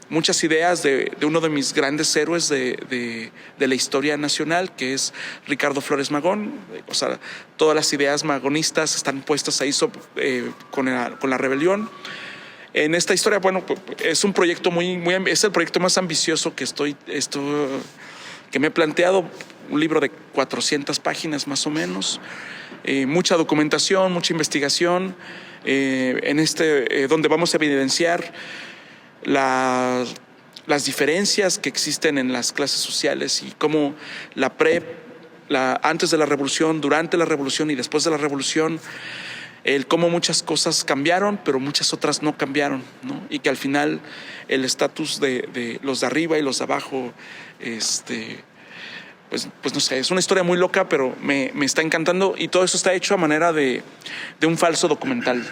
muchas ideas de uno de mis grandes héroes de la historia nacional, que es Ricardo Flores Magón. O sea, todas las ideas magonistas están puestas ahí con la rebelión. En esta historia, bueno, es un proyecto es el proyecto más ambicioso que que me he planteado, un libro de 400 páginas más o menos, mucha documentación, mucha investigación, donde vamos a evidenciar las diferencias que existen en las clases sociales y cómo antes de la revolución, durante la revolución y después de la revolución, cómo muchas cosas cambiaron, pero muchas otras no cambiaron, ¿no? Y que al final el estatus de los de arriba y los de abajo, pues no sé, es una historia muy loca, pero me está encantando, y todo eso está hecho a manera de un falso documental.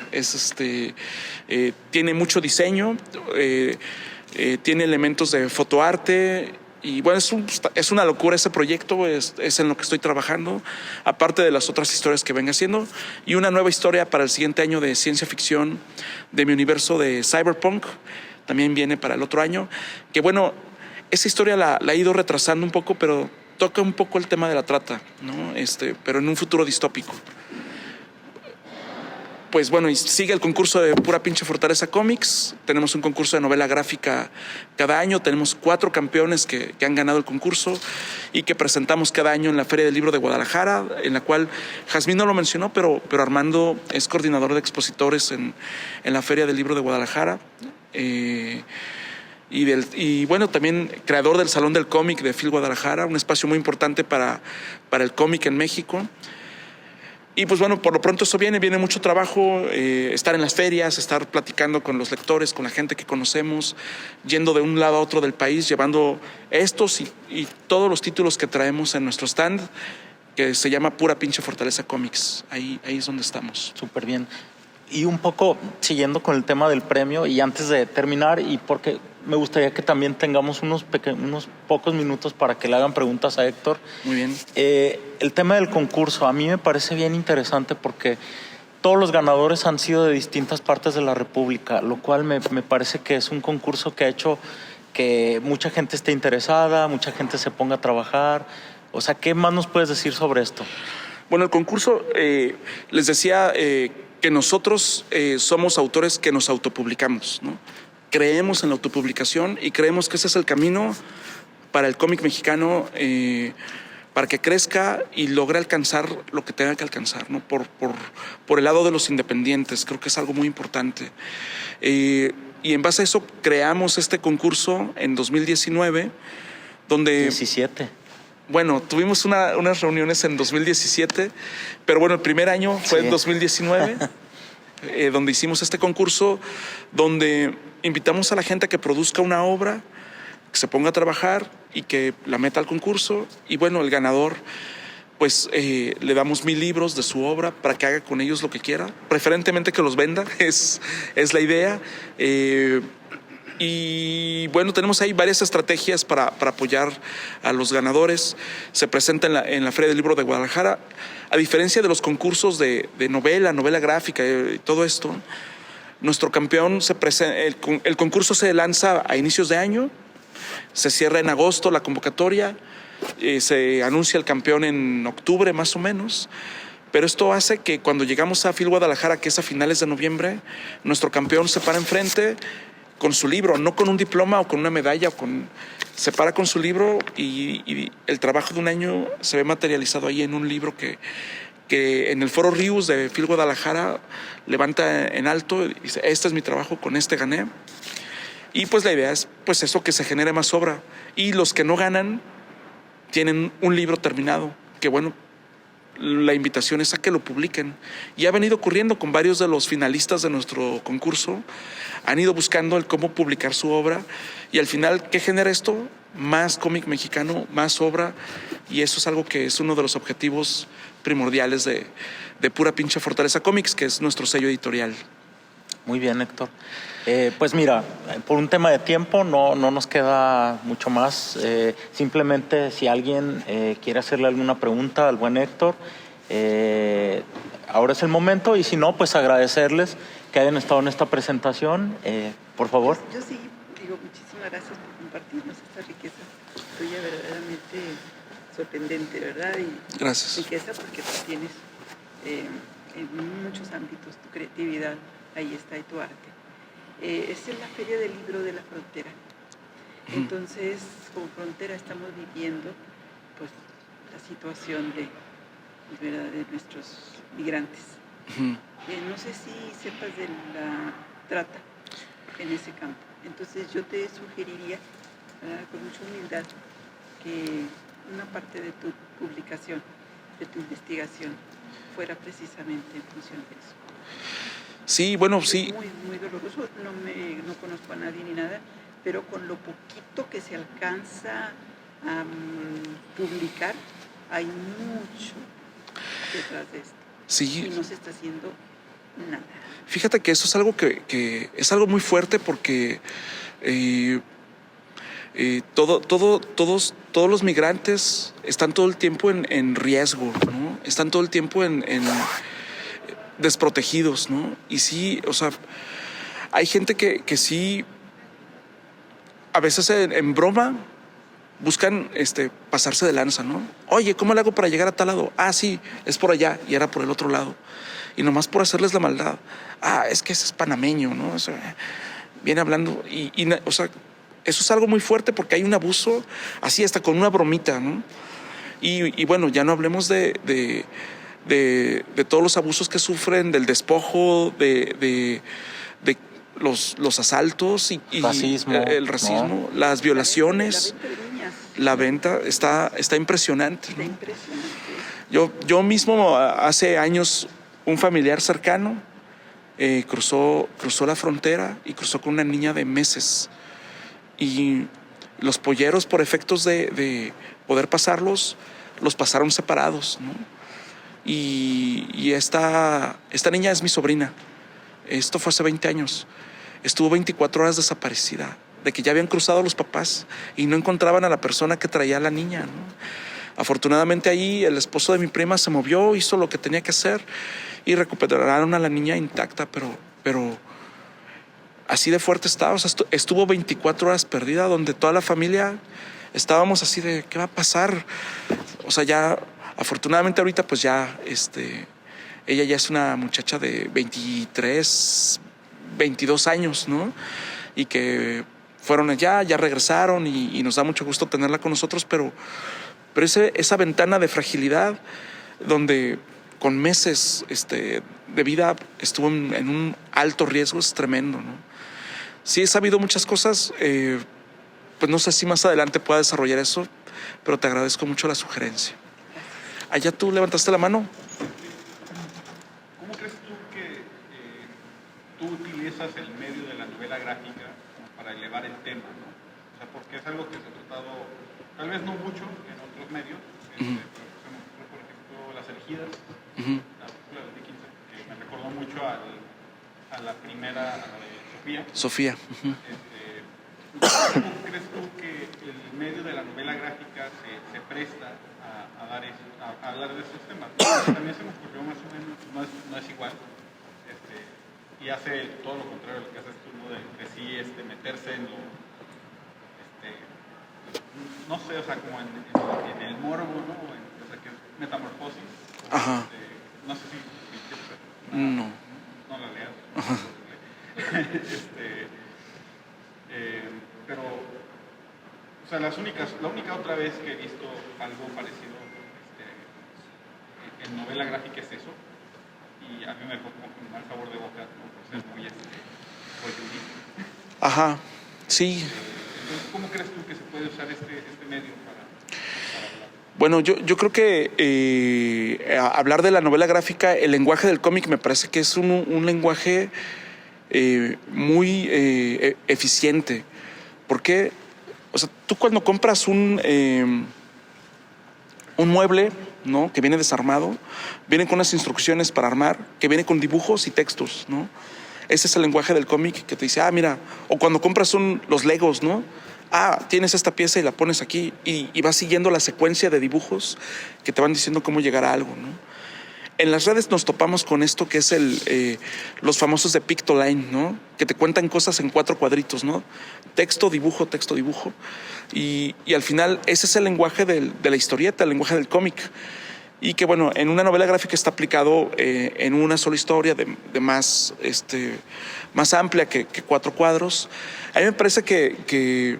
Tiene mucho diseño, tiene elementos de fotoarte, y bueno, es una locura ese proyecto, es en lo que estoy trabajando, aparte de las otras historias que venga haciendo, y una nueva historia para el siguiente año de ciencia ficción de mi universo de Cyberpunk, también viene para el otro año, que bueno, esa historia la he ido retrasando un poco, pero toca un poco el tema de la trata, ¿no? Pero en un futuro distópico. Pues bueno, y sigue el concurso de Pura Pinche Fortaleza Comics. Tenemos un concurso de novela gráfica cada año. Tenemos 4 campeones que han ganado el concurso y que presentamos cada año en la Feria del Libro de Guadalajara, en la cual Jazmín no lo mencionó, pero Armando es coordinador de expositores en la Feria del Libro de Guadalajara. Y bueno, también creador del Salón del Cómic de FIL Guadalajara, un espacio muy importante para el cómic en México. Y pues bueno, por lo pronto eso viene mucho trabajo, estar en las ferias, estar platicando con los lectores, con la gente que conocemos, yendo de un lado a otro del país, llevando estos y todos los títulos que traemos en nuestro stand, que se llama Pura Pinche Fortaleza Comics. Ahí es donde estamos. Súper bien. Y un poco siguiendo con el tema del premio, y antes de terminar, y porque me gustaría que también tengamos unos pocos minutos para que le hagan preguntas a Héctor. Muy bien. El tema del concurso a mí me parece bien interesante porque todos los ganadores han sido de distintas partes de la República, lo cual me parece que es un concurso que ha hecho que mucha gente esté interesada, mucha gente se ponga a trabajar. O sea, ¿qué más nos puedes decir sobre esto? Bueno, el concurso, les decía que nosotros somos autores que nos autopublicamos, ¿no? Creemos en la autopublicación y creemos que ese es el camino para el cómic mexicano, para que crezca y logre alcanzar lo que tenga que alcanzar, ¿no? Por el lado de los independientes, creo que es algo muy importante. Y en base a eso creamos este concurso en 2019, donde... 17. Bueno, tuvimos unas reuniones en 2017, pero bueno, el primer año fue en 2019, donde hicimos este concurso, donde invitamos a la gente a que produzca una obra, que se ponga a trabajar y que la meta al concurso. Y bueno, el ganador, pues le damos 1000 libros de su obra para que haga con ellos lo que quiera, preferentemente que los venda, es la idea. Y bueno, tenemos ahí varias estrategias para apoyar a los ganadores. Se presenta en la Feria del Libro de Guadalajara. A diferencia de los concursos de novela gráfica y todo esto, nuestro campeón el concurso se lanza a inicios de año, se cierra en agosto la convocatoria, se anuncia el campeón en octubre más o menos. Pero esto hace que cuando llegamos a FIL Guadalajara, que es a finales de noviembre, nuestro campeón se para enfrente con su libro, no con un diploma o con una medalla, se para con su libro y el trabajo de un año se ve materializado ahí en un libro que en el Foro Rius de FIL Guadalajara levanta en alto y dice: este es mi trabajo, con este gané. Y pues la idea es pues eso, que se genere más obra. Y los que no ganan tienen un libro terminado, que bueno, la invitación es a que lo publiquen. Y ha venido ocurriendo con varios de los finalistas de nuestro concurso. Han ido buscando el cómo publicar su obra y al final, ¿qué genera esto? Más cómic mexicano, más obra, y eso es algo que es uno de los objetivos primordiales de Pura Pinche Fortaleza Comics, que es nuestro sello editorial. Muy bien, Héctor. Pues mira, por un tema de tiempo no nos queda mucho más. Simplemente si alguien quiere hacerle alguna pregunta al buen Héctor, ahora es el momento, y si no, pues agradecerles que hayan estado en esta presentación. Por favor. Yo sí digo muchísimas gracias por compartirnos esta riqueza tuya, verdaderamente sorprendente, ¿verdad? Y gracias. Riqueza porque tú tienes en muchos ámbitos tu creatividad, ahí está, y tu arte. Esta es la Feria del Libro de la Frontera. Entonces, como frontera estamos viviendo pues la situación de nuestros migrantes. No sé si sepas de la trata en ese campo. Entonces yo te sugeriría con mucha humildad, que una parte de tu publicación, de tu investigación, fuera precisamente en función de eso. Sí, bueno, Es sí. muy, muy doloroso. No conozco a nadie ni nada, pero con lo poquito que se alcanza a publicar, hay mucho detrás de esto. Sí. Y no se está haciendo nada. Fíjate que eso es algo que es algo muy fuerte porque todos los migrantes están todo el tiempo en riesgo, ¿no? Están todo el tiempo en desprotegidos, ¿no? Y sí, o sea, hay gente que sí, a veces en broma, buscan pasarse de lanza, ¿no? Oye, ¿cómo le hago para llegar a tal lado? Ah, sí, es por allá y era por el otro lado. Y nomás por hacerles la maldad. Ah, es que ese es panameño, ¿no? O sea, viene hablando o sea, eso es algo muy fuerte porque hay un abuso así hasta con una bromita, ¿no? Y bueno, ya no hablemos de todos los abusos que sufren, del despojo, de los asaltos y racismo, el racismo, ¿no? Las violaciones, la venta está impresionante, ¿no? Está impresionante. Yo mismo hace años un familiar cercano cruzó la frontera y cruzó con una niña de meses y los polleros, por efectos de poder pasarlos, los pasaron separados, ¿no? Y esta niña es mi sobrina. Esto fue hace 20 años. Estuvo 24 horas desaparecida, de que ya habían cruzado los papás y no encontraban a la persona que traía a la niña, ¿no? Afortunadamente ahí el esposo de mi prima se movió, hizo lo que tenía que hacer y recuperaron a la niña intacta, pero así de fuerte estaba. O sea, estuvo 24 horas perdida, donde toda la familia estábamos así de ¿qué va a pasar? O sea, ya afortunadamente ahorita pues ya ella ya es una muchacha de 23, 22 años, ¿no? Y que fueron allá, ya regresaron y nos da mucho gusto tenerla con nosotros, pero esa ventana de fragilidad donde con meses de vida estuvo en un alto riesgo es tremendo, ¿no? Sí he sabido muchas cosas, pues no sé si más adelante pueda desarrollar eso, pero te agradezco mucho la sugerencia. Allá tú levantaste la mano. ¿Cómo crees tú que tú utilizas el medio de la novela gráfica como para elevar el tema, ¿no? O sea, porque es algo que se ha tratado, tal vez no mucho en otros medios, pero por ejemplo Las Elegidas, la película de 2015, que me recordó mucho a la primera, a la de Sofía. ¿Cómo crees tú que el medio de la novela gráfica se presta a hablar de estos temas? También se me ocurrió más o menos, no es igual, y hace todo lo contrario a lo que haces tú, ¿no? De sí meterse en lo, no sé, o sea, como en el morbo, ¿no? O sea, que es metamorfosis. Ajá. No sé si No la leas. Pero, o sea, la única otra vez que he visto algo parecido en novela gráfica es eso, y a mí me dejó como un mal sabor de boca, ¿no? Por ser muy voyeurístico. Ajá, sí. Entonces, ¿cómo crees tú que se puede usar este medio para hablar? Bueno, yo creo que hablar de la novela gráfica, el lenguaje del cómic me parece que es un lenguaje muy eficiente. Porque, o sea, tú cuando compras un mueble, ¿no? Que viene desarmado, viene con unas instrucciones para armar, que viene con dibujos y textos, ¿no? Ese es el lenguaje del cómic que te dice, mira, o cuando compras los Legos, ¿no? Tienes esta pieza y la pones aquí y vas siguiendo la secuencia de dibujos que te van diciendo cómo llegar a algo, ¿no? En las redes nos topamos con esto que es los famosos de Pictoline, ¿no? Que te cuentan cosas en 4 cuadritos, ¿no? Texto, dibujo, texto, dibujo. Y al final ese es el lenguaje de la historieta, el lenguaje del cómic. Y que bueno, en una novela gráfica está aplicado en una sola historia de más amplia que 4 cuadros. A mí me parece que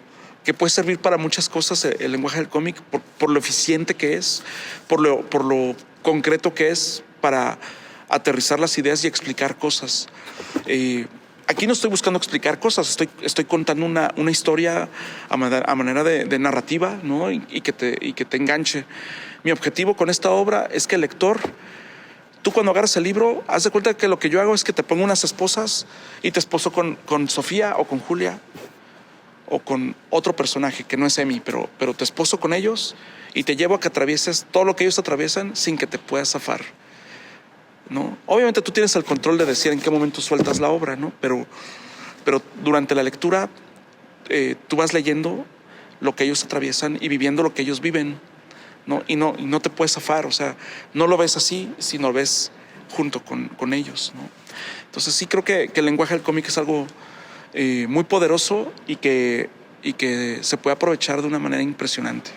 puede servir para muchas cosas el lenguaje del cómic por lo eficiente que es, por lo concreto que es para aterrizar las ideas y explicar cosas. aquí no estoy buscando explicar cosas, estoy contando una historia a manera de narrativa, ¿no? Y que te enganche. Mi objetivo con esta obra es que el lector, tú cuando agarras el libro, haz de cuenta que lo que yo hago es que te pongo unas esposas y te esposo con Sofía o con Julia o con otro personaje que no es Emi, pero te esposo con ellos y te llevo a que atravieses todo lo que ellos atraviesan sin que te puedas zafar, ¿no? Obviamente tú tienes el control de decir en qué momento sueltas la obra, ¿no? Pero durante la lectura tú vas leyendo lo que ellos atraviesan y viviendo lo que ellos viven, ¿no? Y no te puedes zafar, o sea, no lo ves así, sino lo ves junto con ellos, ¿no? Entonces sí creo que el lenguaje del cómic es algo muy poderoso y que se puede aprovechar de una manera impresionante.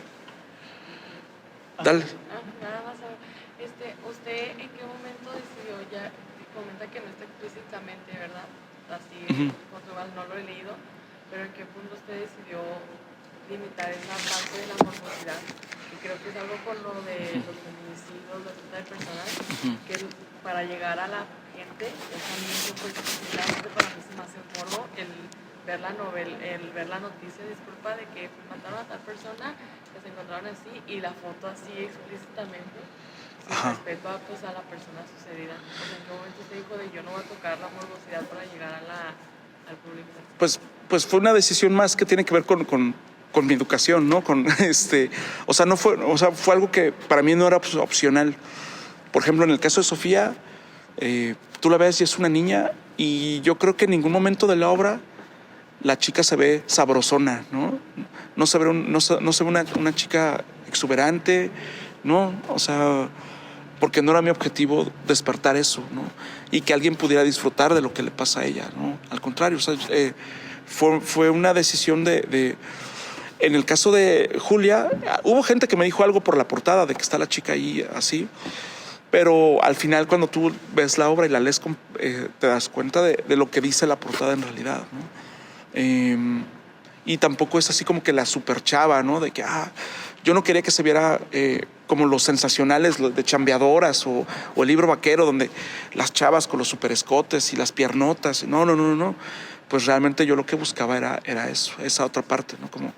Dale. Nada más, ¿usted en qué momento decidió, ya comenta que no está explícitamente, ¿verdad? Así, Portugal no lo he leído, pero en qué punto usted decidió limitar esa parte de la morbosidad? Y creo que es algo con lo de los feminicidios, la trata de personas, que para llegar a la gente, es también pues, sinceramente para mí se me hace morbo el ver la novela, el ver la noticia, disculpa, de que mataron a tal persona, que se encontraron así, y la foto así explícitamente, sin respeto a, pues, a la persona sucedida. O sea, ¿en qué momento usted dijo de yo no voy a tocar la morbosidad para llegar al público? Pues fue una decisión más que tiene que ver con mi educación, ¿no? O sea, fue algo que para mí no era opcional. Por ejemplo, en el caso de Sofía, tú la ves y es una niña, y yo creo que en ningún momento de la obra la chica se ve sabrosona, ¿no? No se ve una chica exuberante, ¿no? O sea, porque no era mi objetivo despertar eso, ¿no? Y que alguien pudiera disfrutar de lo que le pasa a ella, ¿no? Al contrario, o sea, fue una decisión de en el caso de Julia, hubo gente que me dijo algo por la portada de que está la chica ahí así, pero al final cuando tú ves la obra y la lees, te das cuenta de lo que dice la portada en realidad, ¿no? Y tampoco es así como que la superchava, ¿no? De que, yo no quería que se viera como los sensacionales de chambeadoras o el libro vaquero, donde las chavas con los superescotes y las piernotas. No. Pues realmente yo lo que buscaba era eso, esa otra parte, ¿no? Como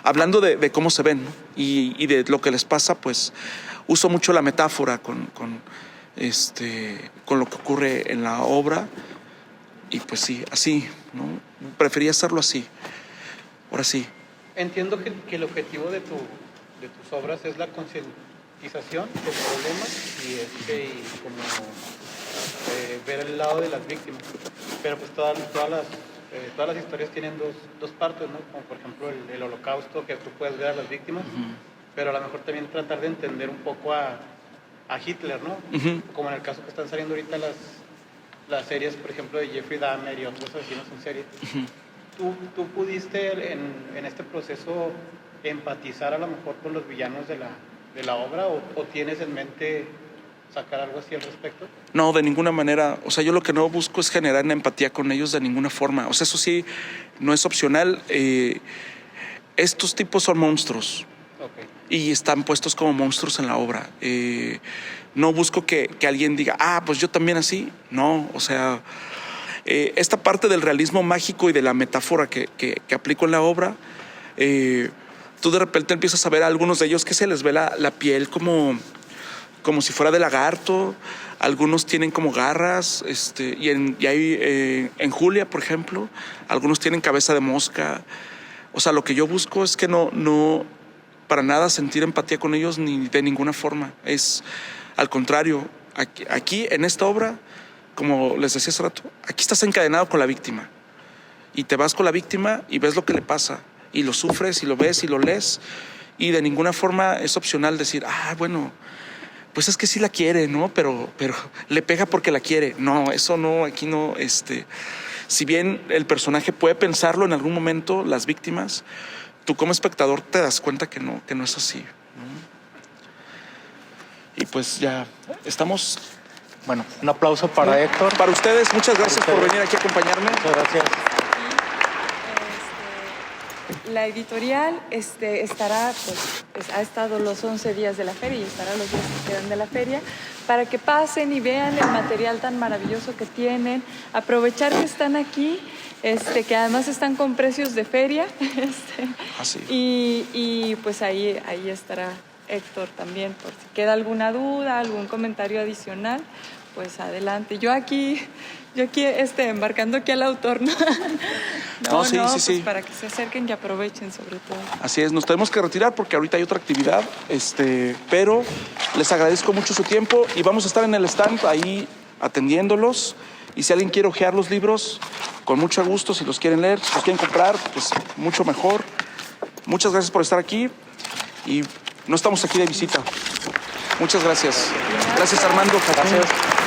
hablando de cómo se ven, ¿no? Y de lo que les pasa, pues uso mucho la metáfora con lo que ocurre en la obra. Y pues sí, así, ¿no? Prefería hacerlo así. Ahora sí. Entiendo que el objetivo de tus obras es la concientización de problemas y como ver el lado de las víctimas. Pero pues todas las historias tienen dos partes, ¿no? Como por ejemplo el holocausto, que tú puedes ver a las víctimas, pero a lo mejor también tratar de entender un poco a Hitler, ¿no? Como en el caso que están saliendo ahorita las series, por ejemplo, de Jeffrey Dahmer y otros asesinos en serie. ¿Tú pudiste en este proceso empatizar a lo mejor con los villanos de la obra o tienes en mente sacar algo así al respecto? No, de ninguna manera. O sea, yo lo que no busco es generar una empatía con ellos de ninguna forma. O sea, eso sí, no es opcional. Estos tipos son monstruos. Okay. Y están puestos como monstruos en la obra. No busco que alguien diga, pues yo también así. No, o sea, esta parte del realismo mágico y de la metáfora que aplico en la obra, tú de repente empiezas a ver a algunos de ellos que se les ve la piel como si fuera de lagarto. Algunos tienen como garras, y hay en Julia, por ejemplo, algunos tienen cabeza de mosca. O sea, lo que yo busco es que no para nada sentir empatía con ellos ni de ninguna forma. Es al contrario, aquí en esta obra, como les decía hace rato, aquí estás encadenado con la víctima y te vas con la víctima y ves lo que le pasa y lo sufres y lo ves y lo lees, y de ninguna forma es opcional decir, bueno, pues es que sí la quiere, ¿no? Pero le pega porque la quiere. No, eso no, aquí no. Si bien el personaje puede pensarlo en algún momento, las víctimas, tú como espectador te das cuenta que no es así, ¿no? Y pues ya estamos. Bueno, un aplauso para Héctor. Para ustedes, muchas gracias por venir aquí a acompañarme. Muchas gracias. La editorial estará, pues, ha estado los 11 días de la feria y estará los días que quedan de la feria, para que pasen y vean el material tan maravilloso que tienen, aprovechar que están aquí, que además están con precios de feria, Así. y pues ahí estará Héctor también, por si queda alguna duda, algún comentario adicional, pues adelante. Yo aquí embarcando aquí al autor, ¿no? No, sí, pues sí. para que se acerquen y aprovechen sobre todo. Así es, nos tenemos que retirar porque ahorita hay otra actividad, pero les agradezco mucho su tiempo y vamos a estar en el stand ahí atendiéndolos. Y si alguien quiere hojear los libros, con mucho gusto, si los quieren leer, si los quieren comprar, pues mucho mejor. Muchas gracias por estar aquí y no estamos aquí de visita. Muchas gracias. Gracias, Armando. Gracias.